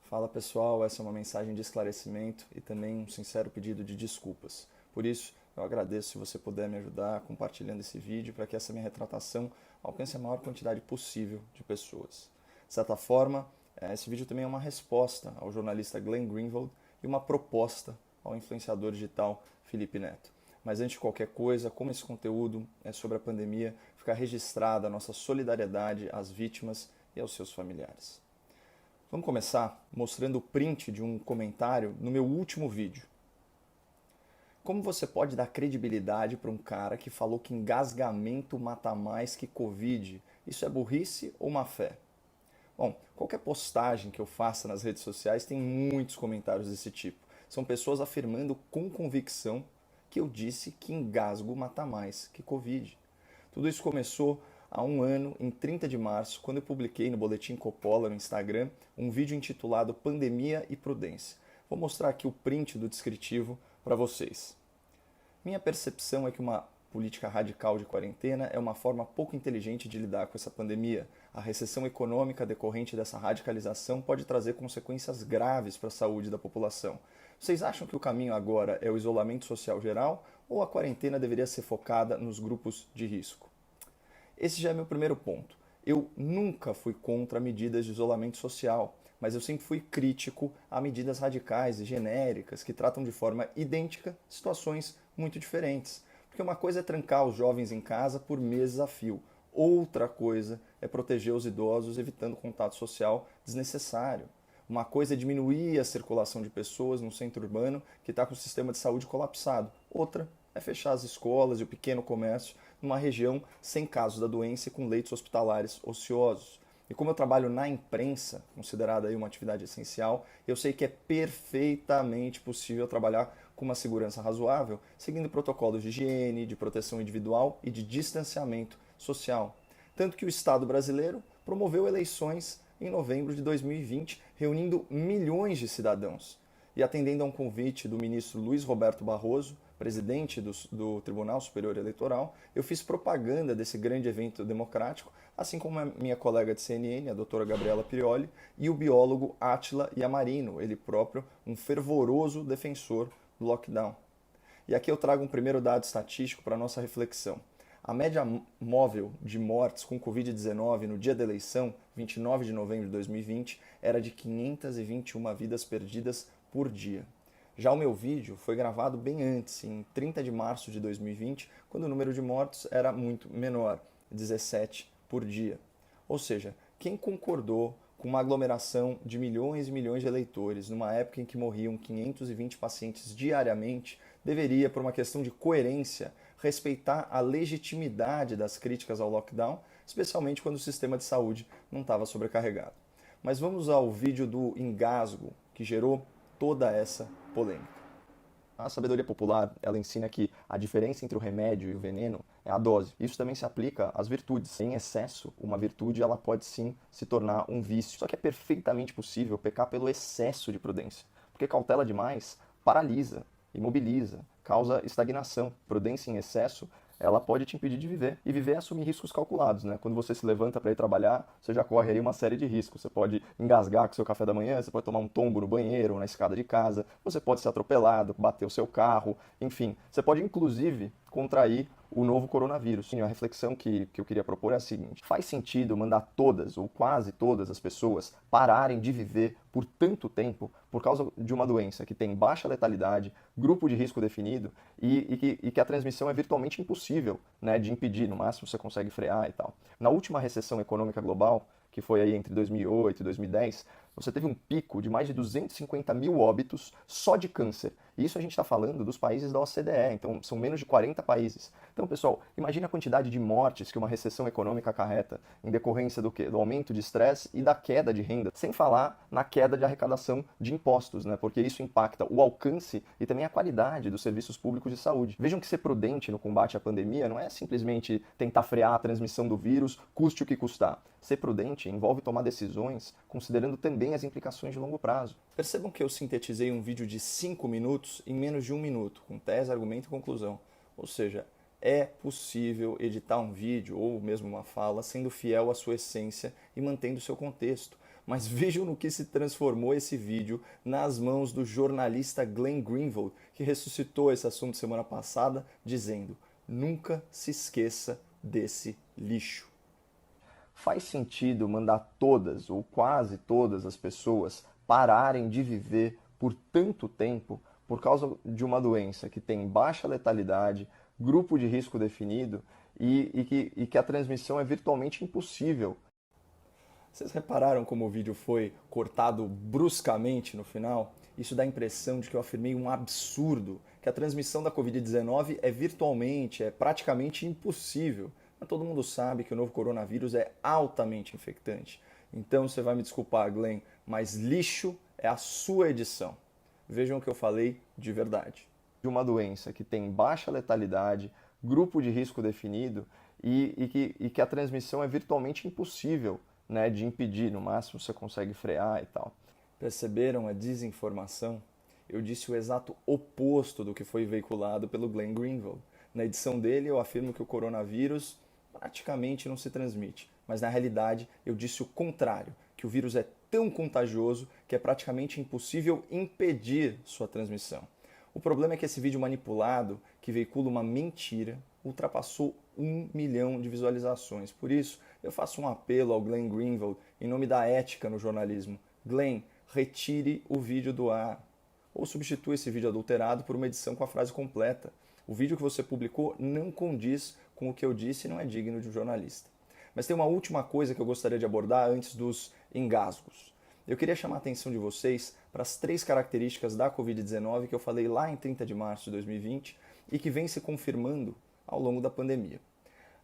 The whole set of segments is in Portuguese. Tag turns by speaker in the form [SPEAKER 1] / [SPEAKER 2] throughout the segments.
[SPEAKER 1] Fala pessoal, essa é uma mensagem de esclarecimento e também um sincero pedido de desculpas. Por isso, eu agradeço se você puder me ajudar compartilhando esse vídeo para que essa minha retratação alcance a maior quantidade possível de pessoas. De certa forma, esse vídeo também é uma resposta ao jornalista Glenn Greenwald e uma proposta ao influenciador digital Felipe Neto. Mas antes de qualquer coisa, como esse conteúdo é sobre a pandemia, fica registrada a nossa solidariedade às vítimas e aos seus familiares. Vamos começar mostrando o print de um comentário no meu último vídeo. Como você pode dar credibilidade para um cara que falou que engasgamento mata mais que Covid? Isso é burrice ou má fé? Bom, qualquer postagem que eu faça nas redes sociais tem muitos comentários desse tipo. São pessoas afirmando com convicção que eu disse que engasgo mata mais que Covid. Tudo isso começou há um ano, em 30 de março, quando eu publiquei no Boletim Coppola no Instagram um vídeo intitulado Pandemia e Prudência. Vou mostrar aqui o print do descritivo para vocês. Minha percepção é que uma política radical de quarentena é uma forma pouco inteligente de lidar com essa pandemia. A recessão econômica decorrente dessa radicalização pode trazer consequências graves para a saúde da população. Vocês acham que o caminho agora é o isolamento social geral ou a quarentena deveria ser focada nos grupos de risco? Esse já é meu primeiro ponto. Eu nunca fui contra medidas de isolamento social, mas eu sempre fui crítico a medidas radicais e genéricas que tratam de forma idêntica situações muito diferentes. Porque uma coisa é trancar os jovens em casa por meses a fio, outra coisa é proteger os idosos evitando contato social desnecessário. Uma coisa é diminuir a circulação de pessoas no centro urbano que está com o sistema de saúde colapsado. Outra é fechar as escolas e o pequeno comércio numa região sem casos da doença e com leitos hospitalares ociosos. E como eu trabalho na imprensa, considerada aí uma atividade essencial, eu sei que é perfeitamente possível trabalhar com uma segurança razoável, seguindo protocolos de higiene, de proteção individual e de distanciamento social. Tanto que o Estado brasileiro promoveu eleições em novembro de 2020, reunindo milhões de cidadãos. E atendendo a um convite do ministro Luiz Roberto Barroso, presidente do Tribunal Superior Eleitoral, eu fiz propaganda desse grande evento democrático, assim como a minha colega de CNN, a doutora Gabriela Prioli, e o biólogo Átila Yamarino, ele próprio um fervoroso defensor do lockdown. E aqui eu trago um primeiro dado estatístico para a nossa reflexão. A média móvel de mortes com Covid-19 no dia da eleição, 29 de novembro de 2020, era de 521 vidas perdidas por dia. Já o meu vídeo foi gravado bem antes, em 30 de março de 2020, quando o número de mortos era muito menor, 17 por dia. Ou seja, quem concordou com uma aglomeração de milhões e milhões de eleitores numa época em que morriam 520 pacientes diariamente, deveria, por uma questão de coerência, respeitar a legitimidade das críticas ao lockdown, especialmente quando o sistema de saúde não estava sobrecarregado. Mas vamos ao vídeo do engasgo, que gerou toda essa polêmica. A sabedoria popular, ela ensina que a diferença entre o remédio e o veneno é a dose. Isso também se aplica às virtudes. Em excesso, uma virtude ela pode sim se tornar um vício. Só que é perfeitamente possível pecar pelo excesso de prudência, porque cautela demais paralisa, imobiliza, causa estagnação. Prudência em excesso ela pode te impedir de viver. E viver é assumir riscos calculados, né? Quando você se levanta para ir trabalhar, você já corre aí uma série de riscos. Você pode engasgar com o seu café da manhã, você pode tomar um tombo no banheiro ou na escada de casa, você pode ser atropelado, bater o seu carro, enfim. Você pode, inclusive, contrair o novo coronavírus. A reflexão que eu queria propor é a seguinte: faz sentido mandar todas ou quase todas as pessoas pararem de viver por tanto tempo por causa de uma doença que tem baixa letalidade, grupo de risco definido e que a transmissão é virtualmente impossível, né, de impedir, no máximo você consegue frear e tal. Na última recessão econômica global, que foi aí entre 2008 e 2010, você teve um pico de mais de 250 mil óbitos só de câncer. E isso a gente está falando dos países da OCDE, então são menos de 40 países. Então, pessoal, imagine a quantidade de mortes que uma recessão econômica acarreta em decorrência do quê? Do aumento de estresse e da queda de renda, sem falar na queda de arrecadação de impostos, né? Porque isso impacta o alcance e também a qualidade dos serviços públicos de saúde. Vejam que ser prudente no combate à pandemia não é simplesmente tentar frear a transmissão do vírus, custe o que custar. Ser prudente envolve tomar decisões considerando também as implicações de longo prazo. Percebam que eu sintetizei um vídeo de 5 minutos em menos de 1 minuto, com tese, argumento e conclusão. Ou seja, é possível editar um vídeo ou mesmo uma fala sendo fiel à sua essência e mantendo o seu contexto. Mas vejam no que se transformou esse vídeo nas mãos do jornalista Glenn Greenwald, que ressuscitou esse assunto semana passada, dizendo: nunca se esqueça desse lixo. Faz sentido mandar todas ou quase todas as pessoas pararem de viver por tanto tempo por causa de uma doença que tem baixa letalidade, grupo de risco definido e que a transmissão é virtualmente impossível? Vocês repararam como o vídeo foi cortado bruscamente no final? Isso dá a impressão de que eu afirmei um absurdo, que a transmissão da Covid-19 é praticamente impossível. Mas todo mundo sabe que o novo coronavírus é altamente infectante. Então você vai me desculpar, Glenn, mas lixo é a sua edição. Vejam o que eu falei de verdade. De uma doença que tem baixa letalidade, grupo de risco definido e que a transmissão é virtualmente impossível, né, de impedir, no máximo você consegue frear e tal. Perceberam a desinformação? Eu disse o exato oposto do que foi veiculado pelo Glenn Greenwald. Na edição dele eu afirmo que o coronavírus praticamente não se transmite, mas na realidade eu disse o contrário, que o vírus é tão contagioso que é praticamente impossível impedir sua transmissão. O problema é que esse vídeo manipulado, que veicula uma mentira, ultrapassou 1 milhão de visualizações. Por isso, eu faço um apelo ao Glenn Greenwald em nome da ética no jornalismo. Glenn, retire o vídeo do ar. Ou substitua esse vídeo adulterado por uma edição com a frase completa. O vídeo que você publicou não condiz com o que eu disse e não é digno de um jornalista. Mas tem uma última coisa que eu gostaria de abordar antes dos engasgos. Eu queria chamar a atenção de vocês para as 3 características da Covid-19 que eu falei lá em 30 de março de 2020 e que vem se confirmando ao longo da pandemia.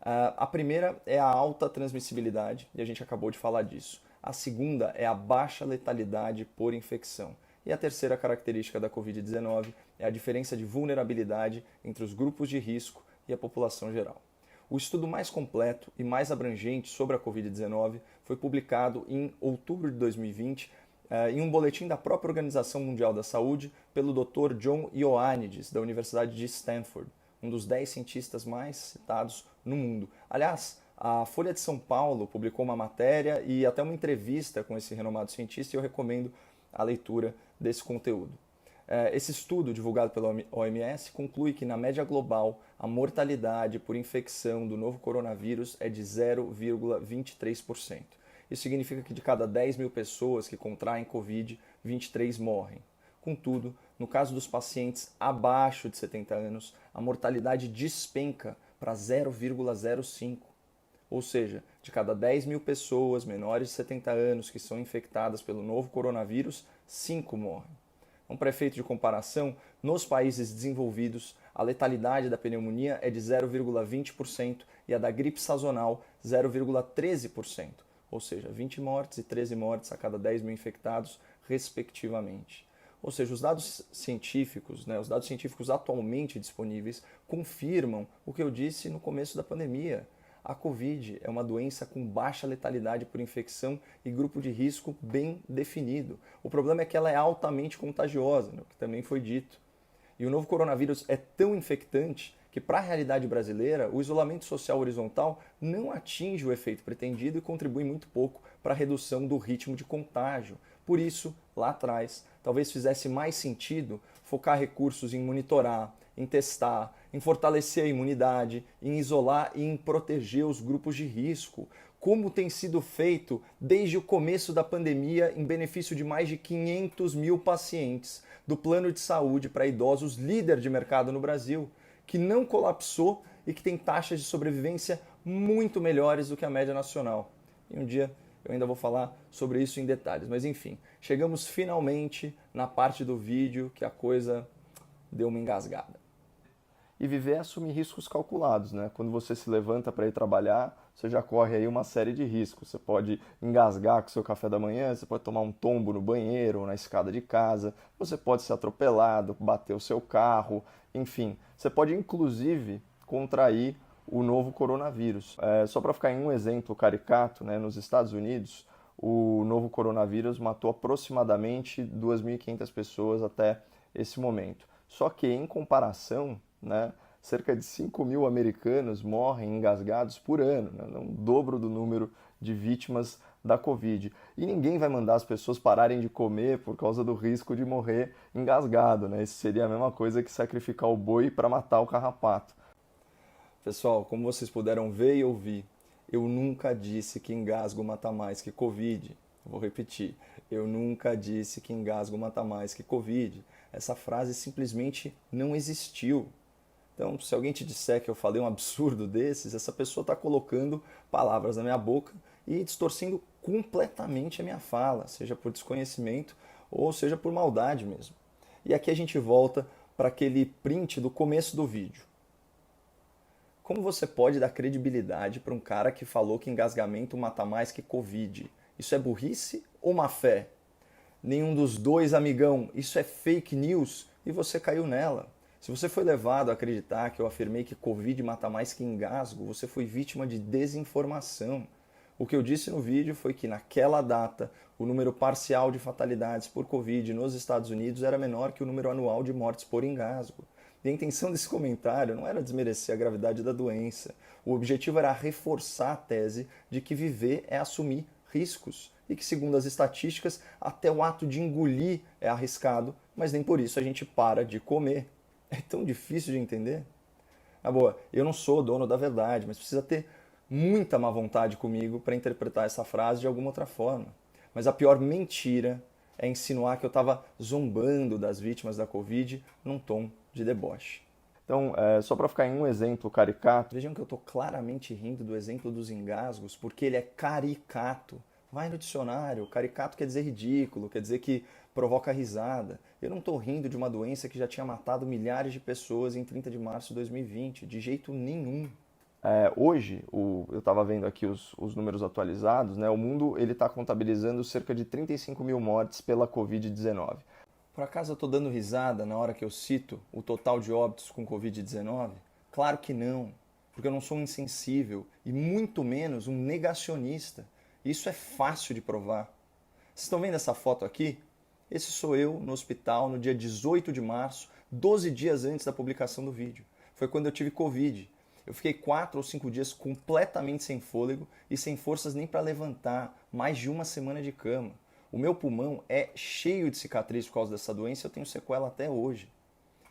[SPEAKER 1] A primeira é a alta transmissibilidade, e a gente acabou de falar disso. A segunda é a baixa letalidade por infecção. E a terceira característica da Covid-19 é a diferença de vulnerabilidade entre os grupos de risco e a população geral. O estudo mais completo e mais abrangente sobre a Covid-19 foi publicado em outubro de 2020 em um boletim da própria Organização Mundial da Saúde pelo Dr. John Ioannidis, da Universidade de Stanford, um dos 10 cientistas mais citados no mundo. Aliás, a Folha de São Paulo publicou uma matéria e até uma entrevista com esse renomado cientista e eu recomendo a leitura desse conteúdo. Esse estudo, divulgado pela OMS, conclui que, na média global, a mortalidade por infecção do novo coronavírus é de 0,23%. Isso significa que de cada 10 mil pessoas que contraem Covid, 23 morrem. Contudo, no caso dos pacientes abaixo de 70 anos, a mortalidade despenca para 0,05%. Ou seja, de cada 10 mil pessoas menores de 70 anos que são infectadas pelo novo coronavírus, 5 morrem. Para efeito de comparação, nos países desenvolvidos, a letalidade da pneumonia é de 0,20% e a da gripe sazonal 0,13%, ou seja, 20 mortes e 13 mortes a cada 10 mil infectados, respectivamente. Ou seja, os dados científicos atualmente disponíveis confirmam o que eu disse no começo da pandemia. A Covid é uma doença com baixa letalidade por infecção e grupo de risco bem definido. O problema é que ela é altamente contagiosa, o que também foi dito. E o novo coronavírus é tão infectante que, para a realidade brasileira, o isolamento social horizontal não atinge o efeito pretendido e contribui muito pouco para a redução do ritmo de contágio. Por isso, lá atrás, talvez fizesse mais sentido focar recursos em monitorar, em testar, em fortalecer a imunidade, em isolar e em proteger os grupos de risco, como tem sido feito desde o começo da pandemia em benefício de mais de 500 mil pacientes do plano de saúde para idosos líder de mercado no Brasil, que não colapsou e que tem taxas de sobrevivência muito melhores do que a média nacional. E um dia eu ainda vou falar sobre isso em detalhes, mas enfim, chegamos finalmente na parte do vídeo que a coisa deu uma engasgada. E viver é assumir riscos calculados, né? Quando você se levanta para ir trabalhar, você já corre aí uma série de riscos. Você pode engasgar com o seu café da manhã, você pode tomar um tombo no banheiro ou na escada de casa, você pode ser atropelado, bater o seu carro, enfim. Você pode inclusive contrair o novo coronavírus. Só para ficar em um exemplo caricato, né? Nos Estados Unidos, o novo coronavírus matou aproximadamente 2.500 pessoas até esse momento. Só que, em comparação, né, cerca de 5 mil americanos morrem engasgados por ano, né, um dobro do número de vítimas da Covid. E ninguém vai mandar as pessoas pararem de comer por causa do risco de morrer engasgado, né? Isso seria a mesma coisa que sacrificar o boi para matar o carrapato. Pessoal, como vocês puderam ver e ouvir, eu nunca disse que engasgo mata mais que Covid. Vou repetir, eu nunca disse que engasgo mata mais que Covid. Essa frase simplesmente não existiu. Então, se alguém te disser que eu falei um absurdo desses, essa pessoa está colocando palavras na minha boca e distorcendo completamente a minha fala, seja por desconhecimento ou seja por maldade mesmo. E aqui a gente volta para aquele print do começo do vídeo. Como você pode dar credibilidade para um cara que falou que engasgamento mata mais que Covid? Isso é burrice ou má fé? Nenhum dos dois, amigão. Isso é fake news e você caiu nela. Se você foi levado a acreditar que eu afirmei que Covid mata mais que engasgo, você foi vítima de desinformação. O que eu disse no vídeo foi que naquela data o número parcial de fatalidades por Covid nos Estados Unidos era menor que o número anual de mortes por engasgo. E a intenção desse comentário não era desmerecer a gravidade da doença. O objetivo era reforçar a tese de que viver é assumir riscos e que, segundo as estatísticas, até o ato de engolir é arriscado, mas nem por isso a gente para de comer. É tão difícil de entender? Ah, boa, eu não sou dono da verdade, mas precisa ter muita má vontade comigo para interpretar essa frase de alguma outra forma. Mas a pior mentira é insinuar que eu estava zombando das vítimas da Covid num tom de deboche. Então, só para ficar em um exemplo caricato, vejam que eu estou claramente rindo do exemplo dos engasgos, porque ele é caricato. Vai no dicionário, caricato quer dizer ridículo, quer dizer que provoca risada. Eu não estou rindo de uma doença que já tinha matado milhares de pessoas em 30 de março de 2020, de jeito nenhum. Hoje, eu estava vendo aqui os números atualizados, né? O mundo está contabilizando cerca de 35 mil mortes pela Covid-19. Por acaso eu estou dando risada na hora que eu cito o total de óbitos com Covid-19? Claro que não, porque eu não sou um insensível e muito menos um negacionista. Isso é fácil de provar. Vocês estão vendo essa foto aqui? Esse sou eu no hospital no dia 18 de março, 12 dias antes da publicação do vídeo. Foi quando eu tive Covid. Eu fiquei 4 ou 5 dias completamente sem fôlego e sem forças nem para levantar, mais de uma semana de cama. O meu pulmão é cheio de cicatriz por causa dessa doença e eu tenho sequela até hoje.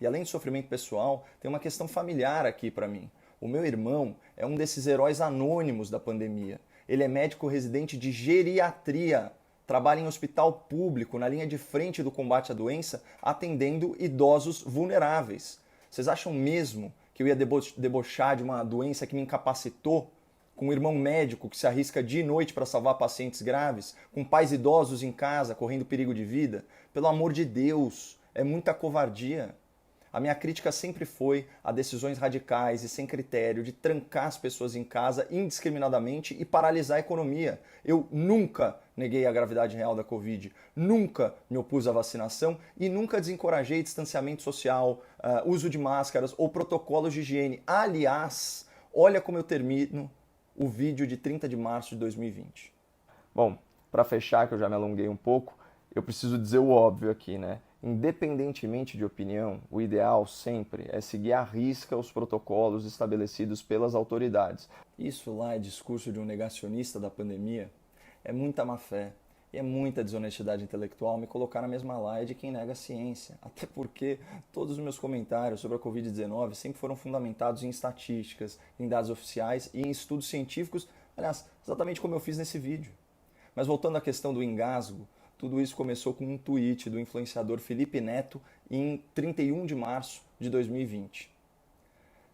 [SPEAKER 1] E além do sofrimento pessoal, tem uma questão familiar aqui para mim. O meu irmão é um desses heróis anônimos da pandemia. Ele é médico residente de geriatria, trabalha em hospital público, na linha de frente do combate à doença, atendendo idosos vulneráveis. Vocês acham mesmo que eu ia debochar de uma doença que me incapacitou? Com um irmão médico que se arrisca dia e noite para salvar pacientes graves? Com pais idosos em casa correndo perigo de vida? Pelo amor de Deus, é muita covardia. A minha crítica sempre foi a decisões radicais e sem critério de trancar as pessoas em casa indiscriminadamente e paralisar a economia. Eu nunca neguei a gravidade real da Covid, nunca me opus à vacinação e nunca desencorajei distanciamento social, uso de máscaras ou protocolos de higiene. Aliás, olha como eu termino o vídeo de 30 de março de 2020. Bom, para fechar, que eu já me alonguei um pouco, eu preciso dizer o óbvio aqui, né? Independentemente de opinião, o ideal sempre é seguir à risca os protocolos estabelecidos pelas autoridades. Isso lá é discurso de um negacionista da pandemia? É muita má fé e é muita desonestidade intelectual me colocar na mesma laia de quem nega a ciência. Até porque todos os meus comentários sobre a Covid-19 sempre foram fundamentados em estatísticas, em dados oficiais e em estudos científicos, aliás, exatamente como eu fiz nesse vídeo. Mas voltando à questão do engasgo, tudo isso começou com um tweet do influenciador Felipe Neto em 31 de março de 2020.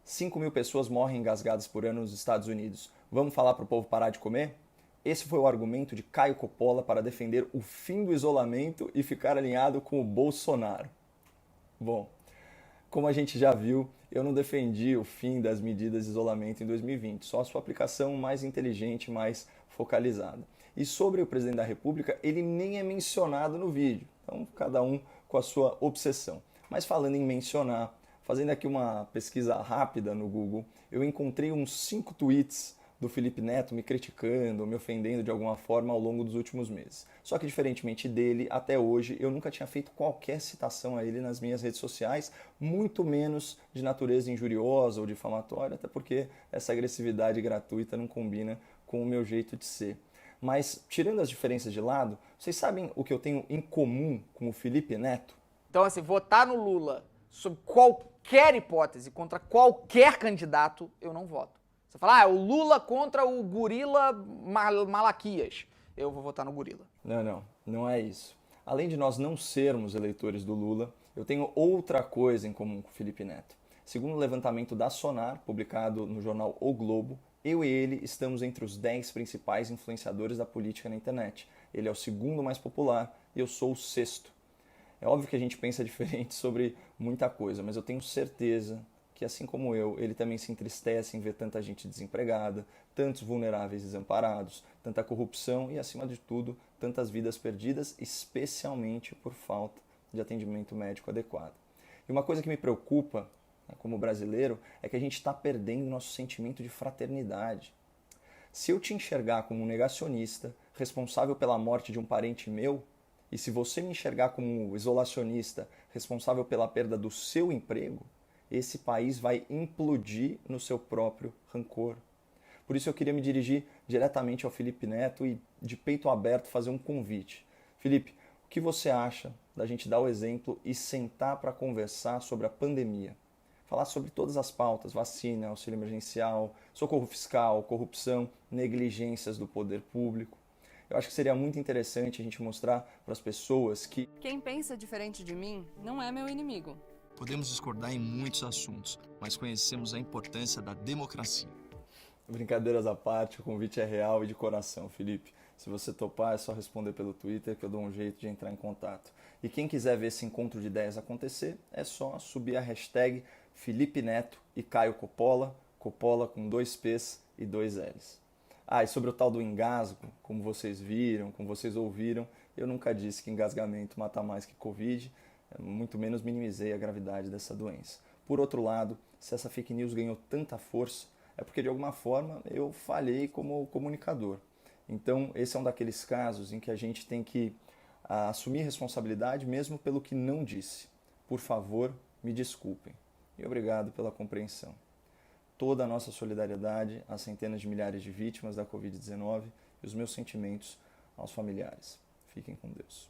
[SPEAKER 1] 5 mil pessoas morrem engasgadas por ano nos Estados Unidos. Vamos falar para o povo parar de comer? Esse foi o argumento de Caio Coppola para defender o fim do isolamento e ficar alinhado com o Bolsonaro. Bom, como a gente já viu, eu não defendi o fim das medidas de isolamento em 2020, só a sua aplicação mais inteligente, mais focalizada. E sobre o presidente da República, ele nem é mencionado no vídeo. Então, cada um com a sua obsessão. Mas falando em mencionar, fazendo aqui uma pesquisa rápida no Google, eu encontrei uns 5 tweets do Felipe Neto me criticando, me ofendendo de alguma forma ao longo dos últimos meses. Só que, diferentemente dele, até hoje, eu nunca tinha feito qualquer citação a ele nas minhas redes sociais, muito menos de natureza injuriosa ou difamatória, até porque essa agressividade gratuita não combina com o meu jeito de ser. Mas, tirando as diferenças de lado, vocês sabem o que eu tenho em comum com o Felipe Neto?
[SPEAKER 2] Então, assim, votar no Lula sob qualquer hipótese, contra qualquer candidato, eu não voto. Você fala, o Lula contra o gorila Malaquias. Eu vou votar no gorila.
[SPEAKER 1] Não é isso. Além de nós não sermos eleitores do Lula, eu tenho outra coisa em comum com o Felipe Neto. Segundo o levantamento da Sonar, publicado no jornal O Globo, eu e ele estamos entre os 10 principais influenciadores da política na internet. Ele é o segundo mais popular e eu sou o sexto. É óbvio que a gente pensa diferente sobre muita coisa, mas eu tenho certeza que, assim como eu, ele também se entristece em ver tanta gente desempregada, tantos vulneráveis desamparados, tanta corrupção e, acima de tudo, tantas vidas perdidas, especialmente por falta de atendimento médico adequado. E uma coisa que me preocupa, como brasileiro, é que a gente está perdendo nosso sentimento de fraternidade. Se eu te enxergar como um negacionista, responsável pela morte de um parente meu, e se você me enxergar como um isolacionista, responsável pela perda do seu emprego, esse país vai implodir no seu próprio rancor. Por isso eu queria me dirigir diretamente ao Felipe Neto e, de peito aberto, fazer um convite. Felipe, o que você acha da gente dar o exemplo e sentar para conversar sobre a pandemia? Falar sobre todas as pautas, vacina, auxílio emergencial, socorro fiscal, corrupção, negligências do poder público. Eu acho que seria muito interessante a gente mostrar para as pessoas que
[SPEAKER 3] quem pensa diferente de mim não é meu inimigo.
[SPEAKER 4] Podemos discordar em muitos assuntos, mas conhecemos a importância da democracia.
[SPEAKER 1] Brincadeiras à parte, o convite é real e de coração, Felipe. Se você topar, é só responder pelo Twitter que eu dou um jeito de entrar em contato. E quem quiser ver esse encontro de ideias acontecer, é só subir a hashtag Felipe Neto e Caio Coppola, Coppola com 2 P's e 2 L's. E sobre o tal do engasgo, como vocês viram, como vocês ouviram, eu nunca disse que engasgamento mata mais que Covid, muito menos minimizei a gravidade dessa doença. Por outro lado, se essa fake news ganhou tanta força, é porque de alguma forma eu falhei como comunicador. Então, esse é um daqueles casos em que a gente tem que assumir responsabilidade mesmo pelo que não disse. Por favor, me desculpem. E obrigado pela compreensão. Toda a nossa solidariedade às centenas de milhares de vítimas da Covid-19 e os meus sentimentos aos familiares. Fiquem com Deus.